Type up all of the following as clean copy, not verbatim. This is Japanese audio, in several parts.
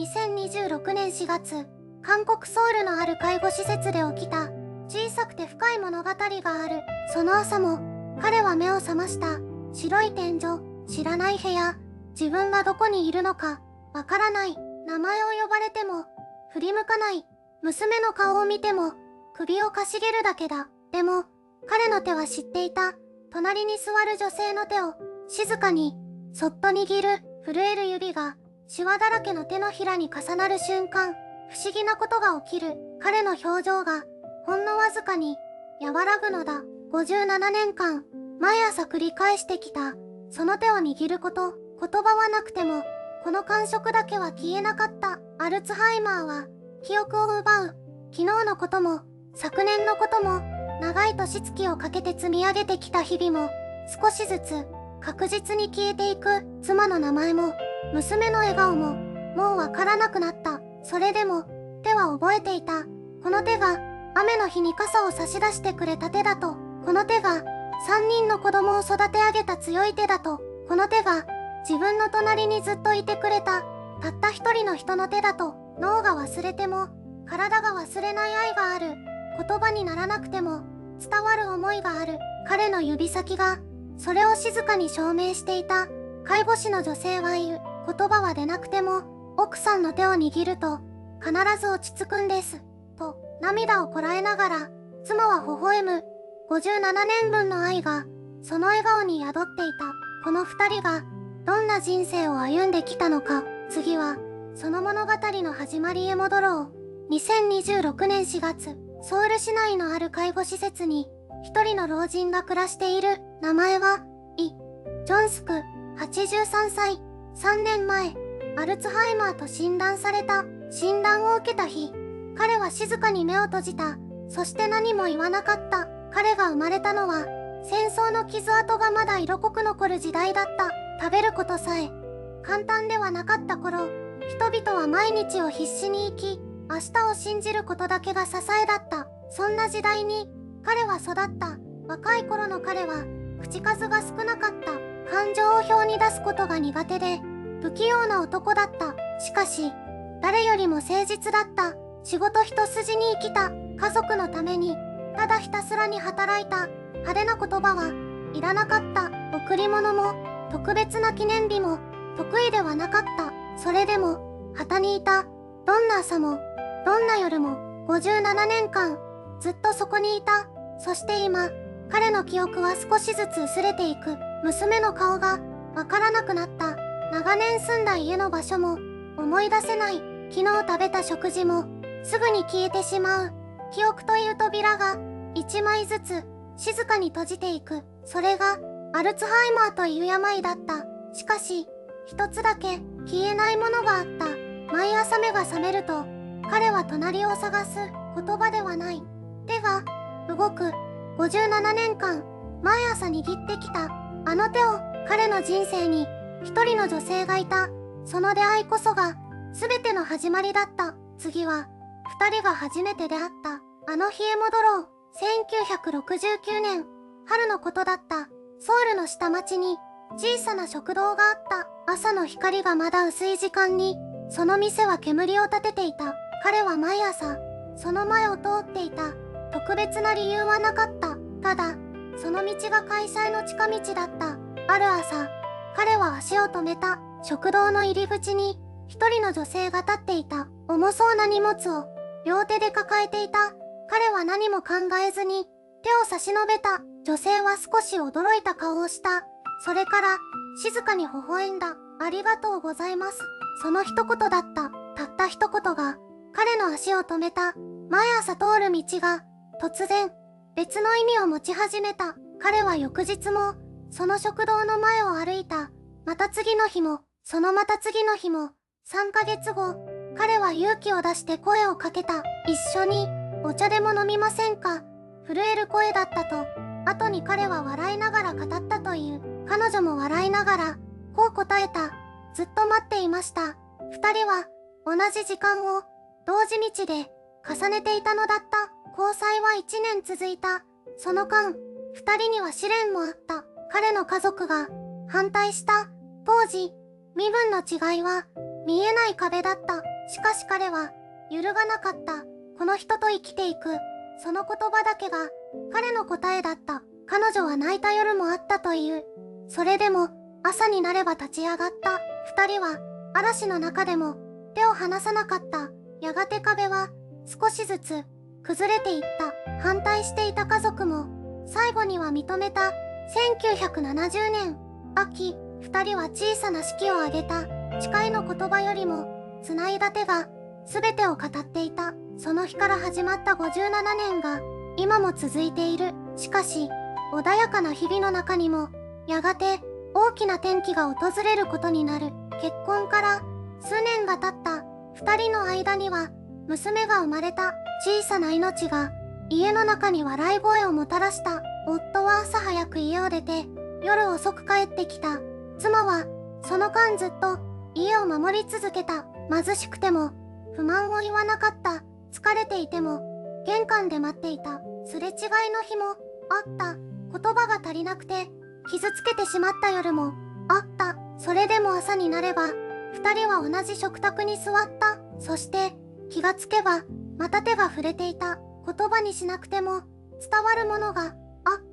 2026年4月、韓国ソウルのある介護施設で起きた小さくて深い物語がある。その朝も彼は目を覚ました。白い天井、知らない部屋、自分がどこにいるのかわからない。名前を呼ばれても振り向かない。娘の顔を見ても首をかしげるだけだ。でも彼の手は知っていた。隣に座る女性の手を静かにそっと握る。震える指がシワだらけの手のひらに重なる瞬間、不思議なことが起きる。彼の表情がほんのわずかに和らぐのだ。57年間毎朝繰り返してきたその手を握ること。言葉はなくてもこの感触だけは消えなかった。アルツハイマーは記憶を奪う。昨日のことも昨年のことも長い年月をかけて積み上げてきた日々も少しずつ確実に消えていく。妻の名前も娘の笑顔ももうわからなくなった。それでも手は覚えていた。この手が雨の日に傘を差し出してくれた手だと。この手が3人の子供を育て上げた強い手だと。この手が自分の隣にずっといてくれたたった一人の人の手だと。脳が忘れても体が忘れない愛がある。言葉にならなくても伝わる思いがある。彼の指先がそれを静かに証明していた。介護士の女性は言う。言葉は出なくても奥さんの手を握ると必ず落ち着くんですと涙をこらえながら妻は微笑む。57年分の愛がその笑顔に宿っていた。この二人がどんな人生を歩んできたのか。次はその物語の始まりへ戻ろう。2026年4月、ソウル市内のある介護施設に一人の老人が暮らしている。名前はイ・ジョンスク、83歳。3年前アルツハイマーと診断された。診断を受けた日、彼は静かに目を閉じた。そして何も言わなかった。彼が生まれたのは戦争の傷跡がまだ色濃く残る時代だった。食べることさえ簡単ではなかった頃、人々は毎日を必死に生き、明日を信じることだけが支えだった。そんな時代に彼は育った。若い頃の彼は口数が少なかった。感情を表に出すことが苦手で不器用な男だった。しかし誰よりも誠実だった。仕事一筋に生きた。家族のためにただひたすらに働いた。派手な言葉はいらなかった。贈り物も特別な記念日も得意ではなかった。それでも旗にいた。どんな朝もどんな夜も57年間ずっとそこにいた。そして今彼の記憶は少しずつ薄れていく。娘の顔がわからなくなった。長年住んだ家の場所も思い出せない。昨日食べた食事もすぐに消えてしまう。記憶という扉が一枚ずつ静かに閉じていく。それがアルツハイマーという病だった。しかし一つだけ消えないものがあった。毎朝目が覚めると彼は隣を探す。言葉ではない。手が動く。57年間毎朝握ってきたあの手を。彼の人生に一人の女性がいた。その出会いこそが全ての始まりだった。次は二人が初めて出会ったあの日へ戻ろう。1969年春のことだった。ソウルの下町に小さな食堂があった。朝の光がまだ薄い時間にその店は煙を立てていた。彼は毎朝その前を通っていた。特別な理由はなかった。ただその道が会社への近道だった。ある朝彼は足を止めた。食堂の入り口に一人の女性が立っていた。重そうな荷物を両手で抱えていた。彼は何も考えずに手を差し伸べた。女性は少し驚いた顔をした。それから静かに微笑んだ。ありがとうございます。その一言だった。たった一言が彼の足を止めた。毎朝通る道が突然別の意味を持ち始めた。彼は翌日もその食堂の前を歩いた。また次の日もそのまた次の日も。3ヶ月後彼は勇気を出して声をかけた。一緒にお茶でも飲みませんか。震える声だったと後に彼は笑いながら語ったという。彼女も笑いながらこう答えた。ずっと待っていました。二人は同じ時間を同時道で重ねていたのだった。交際は1年続いた。その間二人には試練もあった。彼の家族が反対した。当時身分の違いは見えない壁だった。しかし彼は揺るがなかった。この人と生きていく。その言葉だけが彼の答えだった。彼女は泣いた夜もあったという。それでも朝になれば立ち上がった。二人は嵐の中でも手を離さなかった。やがて壁は少しずつ崩れていった。反対していた家族も最後には認めた。1970年秋、二人は小さな式を挙げた。誓いの言葉よりも繋いだ手が全てを語っていた。その日から始まった57年が今も続いている。しかし穏やかな日々の中にもやがて大きな転機が訪れることになる。結婚から数年が経った二人の間には娘が生まれた。小さな命が家の中に笑い声をもたらした。夫は朝早く家を出て夜遅く帰ってきた。妻はその間ずっと家を守り続けた。貧しくても不満を言わなかった。疲れていても玄関で待っていた。すれ違いの日もあった。言葉が足りなくて傷つけてしまった夜もあった。それでも朝になれば二人は同じ食卓に座った。そして気がつけばまた手が触れていた。言葉にしなくても伝わるものがあっ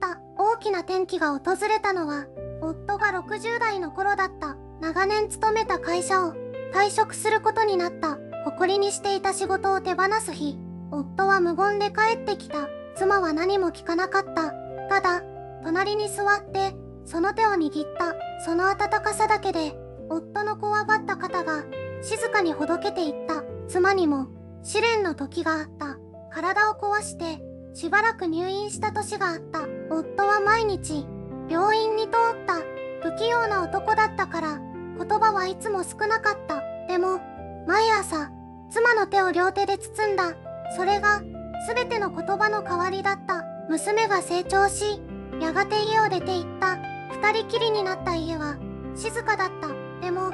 た。大きな転機が訪れたのは夫が60代の頃だった。長年勤めた会社を退職することになった。誇りにしていた仕事を手放す日、夫は無言で帰ってきた。妻は何も聞かなかった。ただ隣に座ってその手を握った。その温かさだけで夫のこわばった肩が静かにほどけていった。妻にも試練の時があった。体を壊してしばらく入院した年があった。夫は毎日病院に通った。不器用な男だったから言葉はいつも少なかった。でも毎朝妻の手を両手で包んだ。それが全ての言葉の代わりだった。娘が成長しやがて家を出て行った。二人きりになった家は静かだった。でも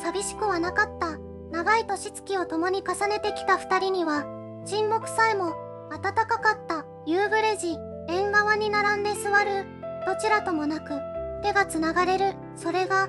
寂しくはなかった。長い年月を共に重ねてきた二人には沈黙さえも暖かかった。夕暮れ時、縁側に並んで座る。どちらともなく手がつながれる。それが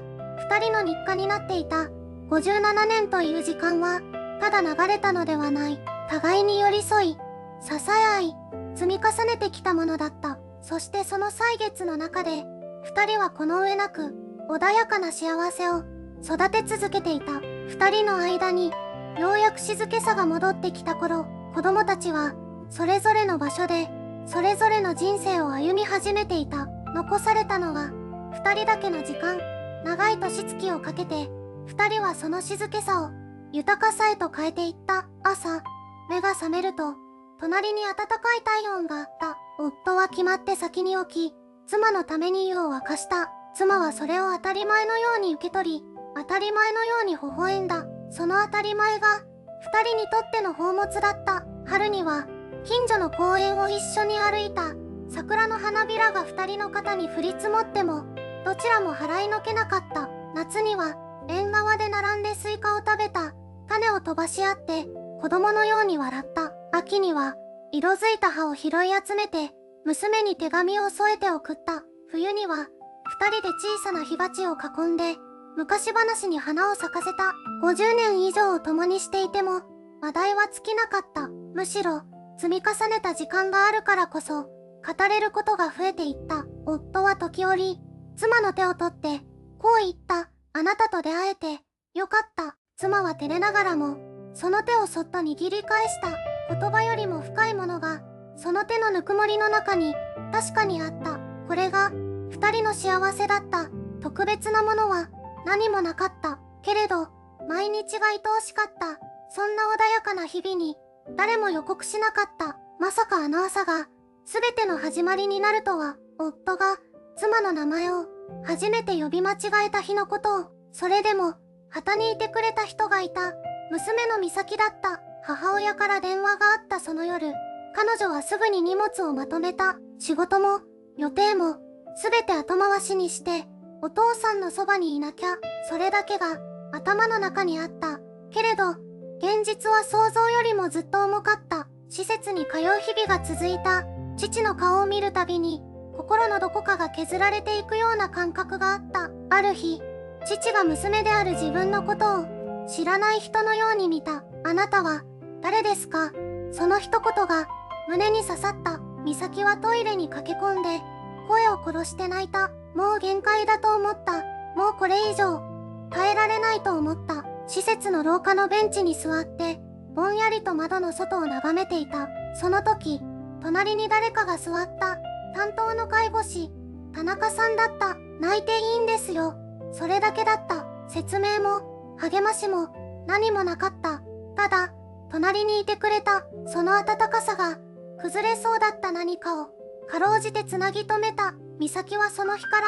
二人の日課になっていた。57年という時間はただ流れたのではない。互いに寄り添い支え合い積み重ねてきたものだった。そしてその歳月の中で二人はこの上なく穏やかな幸せを育て続けていた。二人の間にようやく静けさが戻ってきた頃、子供たちはそれぞれの場所でそれぞれの人生を歩み始めていた。残されたのは二人だけの時間。長い年月をかけて二人はその静けさを豊かさへと変えていった。朝目が覚めると隣に温かい体温があった。夫は決まって先に起き妻のために湯を沸かした。妻はそれを当たり前のように受け取り当たり前のように微笑んだ。その当たり前が二人にとっての宝物だった。春には近所の公園を一緒に歩いた。桜の花びらが二人の肩に降り積もってもどちらも払いのけなかった。夏には縁側で並んでスイカを食べた。種を飛ばし合って子供のように笑った。秋には色づいた葉を拾い集めて娘に手紙を添えて送った。冬には二人で小さな火鉢を囲んで昔話に花を咲かせた。50年以上を共にしていても話題は尽きなかった。むしろ積み重ねた時間があるからこそ語れることが増えていった。夫は時折妻の手を取ってこう言った。あなたと出会えてよかった。妻は照れながらもその手をそっと握り返した。言葉よりも深いものがその手のぬくもりの中に確かにあった。これが二人の幸せだった。特別なものは何もなかった。けれど毎日が愛おしかった。そんな穏やかな日々に誰も予告しなかった。まさかあの朝が全ての始まりになるとは。夫が妻の名前を初めて呼び間違えた日のことを。それでも旗にいてくれた人がいた。娘の美咲だった。母親から電話があったその夜、彼女はすぐに荷物をまとめた。仕事も予定も全て後回しにしてお父さんのそばにいなきゃ。それだけが頭の中にあった。けれど現実は想像よりもずっと重かった。施設に通う日々が続いた。父の顔を見るたびに心のどこかが削られていくような感覚があった。ある日、父が娘である自分のことを知らない人のように見た。あなたは、誰ですか？その一言が、胸に刺さった。美咲はトイレに駆け込んで、声を殺して泣いた。もう限界だと思った。もうこれ以上、耐えられないと思った。施設の廊下のベンチに座って、ぼんやりと窓の外を眺めていた。その時、隣に誰かが座った。担当の介護士、田中さんだった。泣いていいんですよ。それだけだった。説明も、励ましも、何もなかった。ただ、隣にいてくれた、その温かさが、崩れそうだった何かを、かろうじてつなぎ止めた。美咲はその日から、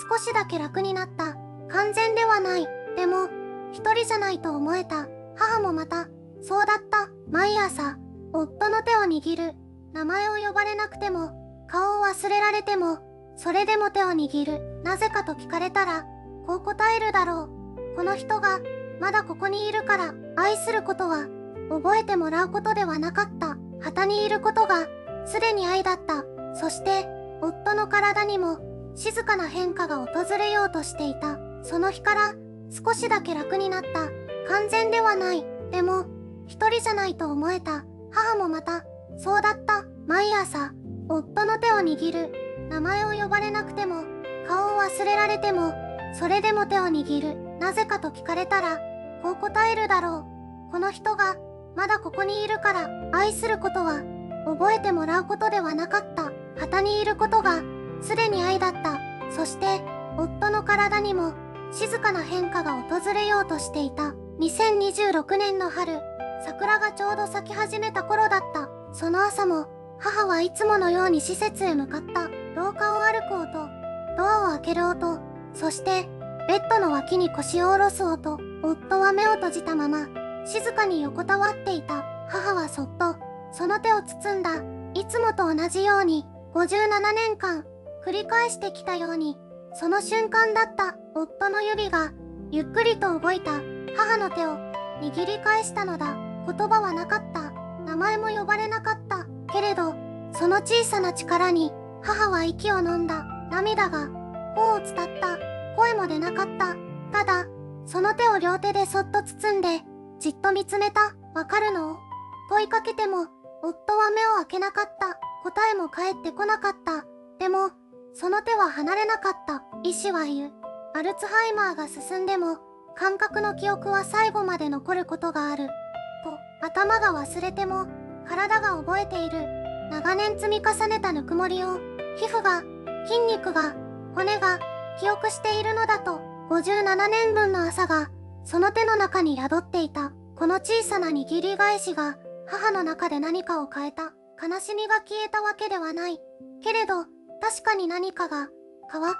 少しだけ楽になった。完全ではない。でも、一人じゃないと思えた。母もまた、そうだった。毎朝、夫の手を握る。名前を呼ばれなくても、顔を忘れられても、それでも手を握る。なぜかと聞かれたら、こう答えるだろう。この人が、まだここにいるから、愛することは、覚えてもらうことではなかった。旗にいることが、すでに愛だった。そして、夫の体にも、静かな変化が訪れようとしていた。その日から、少しだけ楽になった。完全ではない。でも、一人じゃないと思えた。母もまた、そうだった。毎朝、夫の手を握る。名前を呼ばれなくても、顔を忘れられても、それでも手を握る。なぜかと聞かれたら、こう答えるだろう。この人が、まだここにいるから、愛することは、覚えてもらうことではなかった。旗にいることが、すでに愛だった。そして、夫の体にも、静かな変化が訪れようとしていた。2026年の春、桜がちょうど咲き始めた頃だった。その朝も、母はいつものように施設へ向かった。廊下を歩く音、ドアを開ける音、そして、ベッドの脇に腰を下ろす音。夫は目を閉じたまま、静かに横たわっていた。母はそっと、その手を包んだ。いつもと同じように、57年間、繰り返してきたように、その瞬間だった。夫の指が、ゆっくりと動いた。母の手を、握り返したのだ。言葉はなかった。名前も呼ばれなかった。けれど、その小さな力に、母は息を飲んだ。涙が、頬を伝った。声も出なかった。ただ、その手を両手でそっと包んで、じっと見つめた。わかるの？問いかけても、夫は目を開けなかった。答えも返ってこなかった。でも、その手は離れなかった。医師は言う。アルツハイマーが進んでも、感覚の記憶は最後まで残ることがある。と、頭が忘れても、体が覚えている。長年積み重ねたぬくもりを、皮膚が、筋肉が、骨が、記憶しているのだと、57年分の朝が、その手の中に宿っていた。この小さな握り返しが、母の中で何かを変えた。悲しみが消えたわけではない。けれど、確かに何かが、変わっ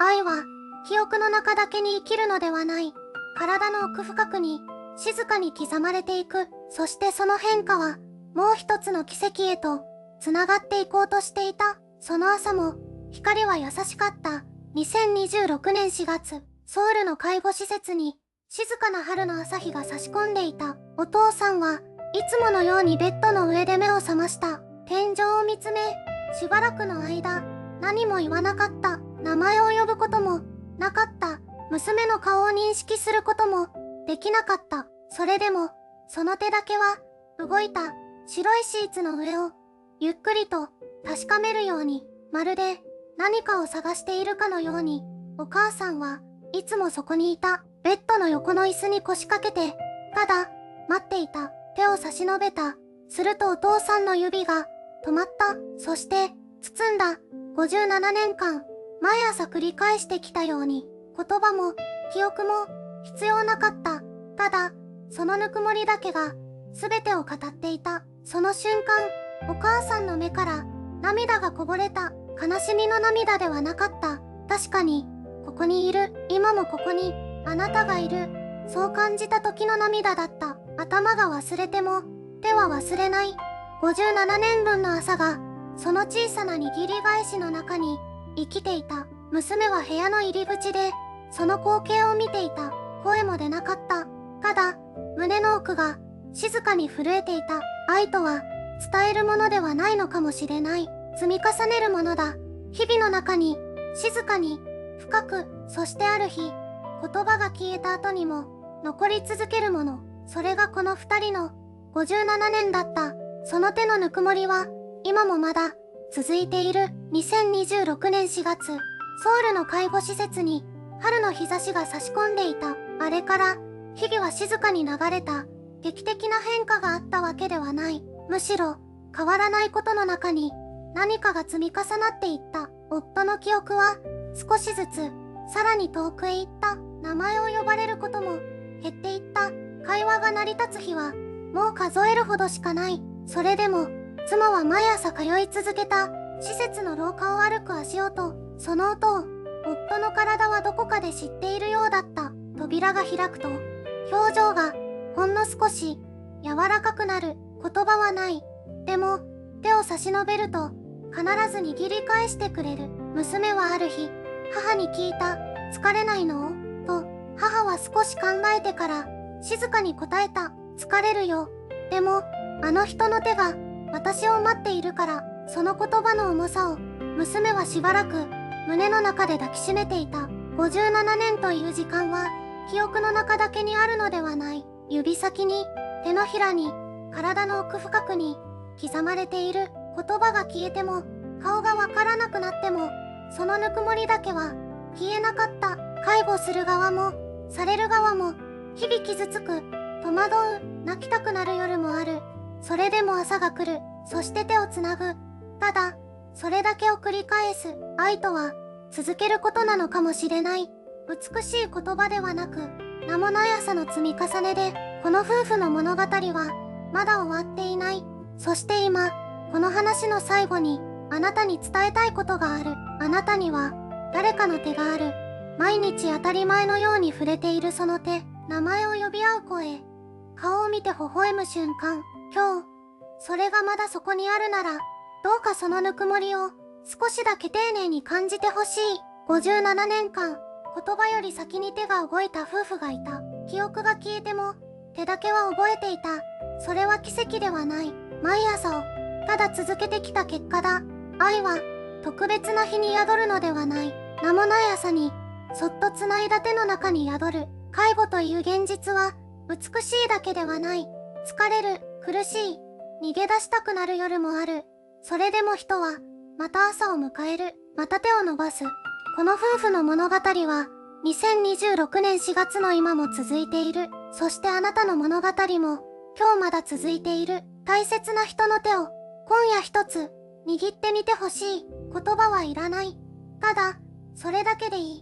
た。愛は、記憶の中だけに生きるのではない。体の奥深くに、静かに刻まれていく。そしてその変化は、もう一つの奇跡へと、繋がっていこうとしていた。その朝も、光は優しかった。2026年4月、ソウルの介護施設に、静かな春の朝日が差し込んでいた。お父さんはいつものようにベッドの上で目を覚ました。天井を見つめ、しばらくの間、何も言わなかった。名前を呼ぶこともなかった。娘の顔を認識することもできなかった。それでも、その手だけは動いた。白いシーツの上をゆっくりと確かめるように、まるで何かを探しているかのように、お母さんはいつもそこにいた。ベッドの横の椅子に腰掛けて、ただ待っていた。手を差し伸べた。するとお父さんの指が止まった。そして包んだ。57年間、毎朝繰り返してきたように、言葉も記憶も必要なかった。ただ、そのぬくもりだけが全てを語っていた。その瞬間、お母さんの目から涙がこぼれた。悲しみの涙ではなかった。確かに、ここにいる。今もここに、あなたがいる。そう感じた時の涙だった。頭が忘れても、手は忘れない。57年分の朝が、その小さな握り返しの中に生きていた。娘は部屋の入り口で、その光景を見ていた。声も出なかった。ただ、胸の奥が静かに震えていた。愛とは伝えるものではないのかもしれない。積み重ねるものだ。日々の中に、静かに、深く、そしてある日、言葉が消えた後にも、残り続けるもの。それがこの2人の57年だった。その手のぬくもりは今もまだ続いている。2026年4月、ソウルの介護施設に春の日差しが差し込んでいた。あれから日々は静かに流れた。劇的な変化があったわけではない。むしろ変わらないことの中に何かが積み重なっていった。夫の記憶は少しずつさらに遠くへ行った。名前を呼ばれることも減っていった。会話が成り立つ日はもう数えるほどしかない。それでも妻は毎朝通い続けた。施設の廊下を歩く足音、その音を夫の体はどこかで知っているようだった。扉が開くと表情がほんの少し柔らかくなる。言葉はない。でも手を差し伸べると必ず握り返してくれる。娘はある日母に聞いた。疲れないのと。母は少し考えてから静かに答えた。疲れるよ。でもあの人の手が私を待っているから。その言葉の重さを娘はしばらく胸の中で抱きしめていた。57年という時間は記憶の中だけにあるのではない。指先に、手のひらに、体の奥深くに刻まれている。言葉が消えても顔がわからなくなってもそのぬくもりだけは消えなかった。介護する側もされる側も日々傷つく、戸惑う、泣きたくなる夜もある。それでも朝が来る。そして手をつなぐ。ただそれだけを繰り返す。愛とは続けることなのかもしれない。美しい言葉ではなく名もない朝の積み重ねで、この夫婦の物語はまだ終わっていない。そして今この話の最後にあなたに伝えたいことがある。あなたには誰かの手がある。毎日当たり前のように触れているその手、名前を呼び合う声、顔を見て微笑む瞬間。今日それがまだそこにあるなら、どうかそのぬくもりを少しだけ丁寧に感じてほしい。57年間言葉より先に手が動いた夫婦がいた。記憶が消えても手だけは覚えていた。それは奇跡ではない。毎朝をただ続けてきた結果だ。愛は特別な日に宿るのではない。名もない朝にそっとつないだ手の中に宿る。介護という現実は美しいだけではない。疲れる、苦しい、逃げ出したくなる夜もある。それでも人はまた朝を迎える。また手を伸ばす。この夫婦の物語は2026年4月の今も続いている。そしてあなたの物語も今日まだ続いている。大切な人の手を今夜一つ握ってみてほしい。言葉はいらない。ただそれだけでいい。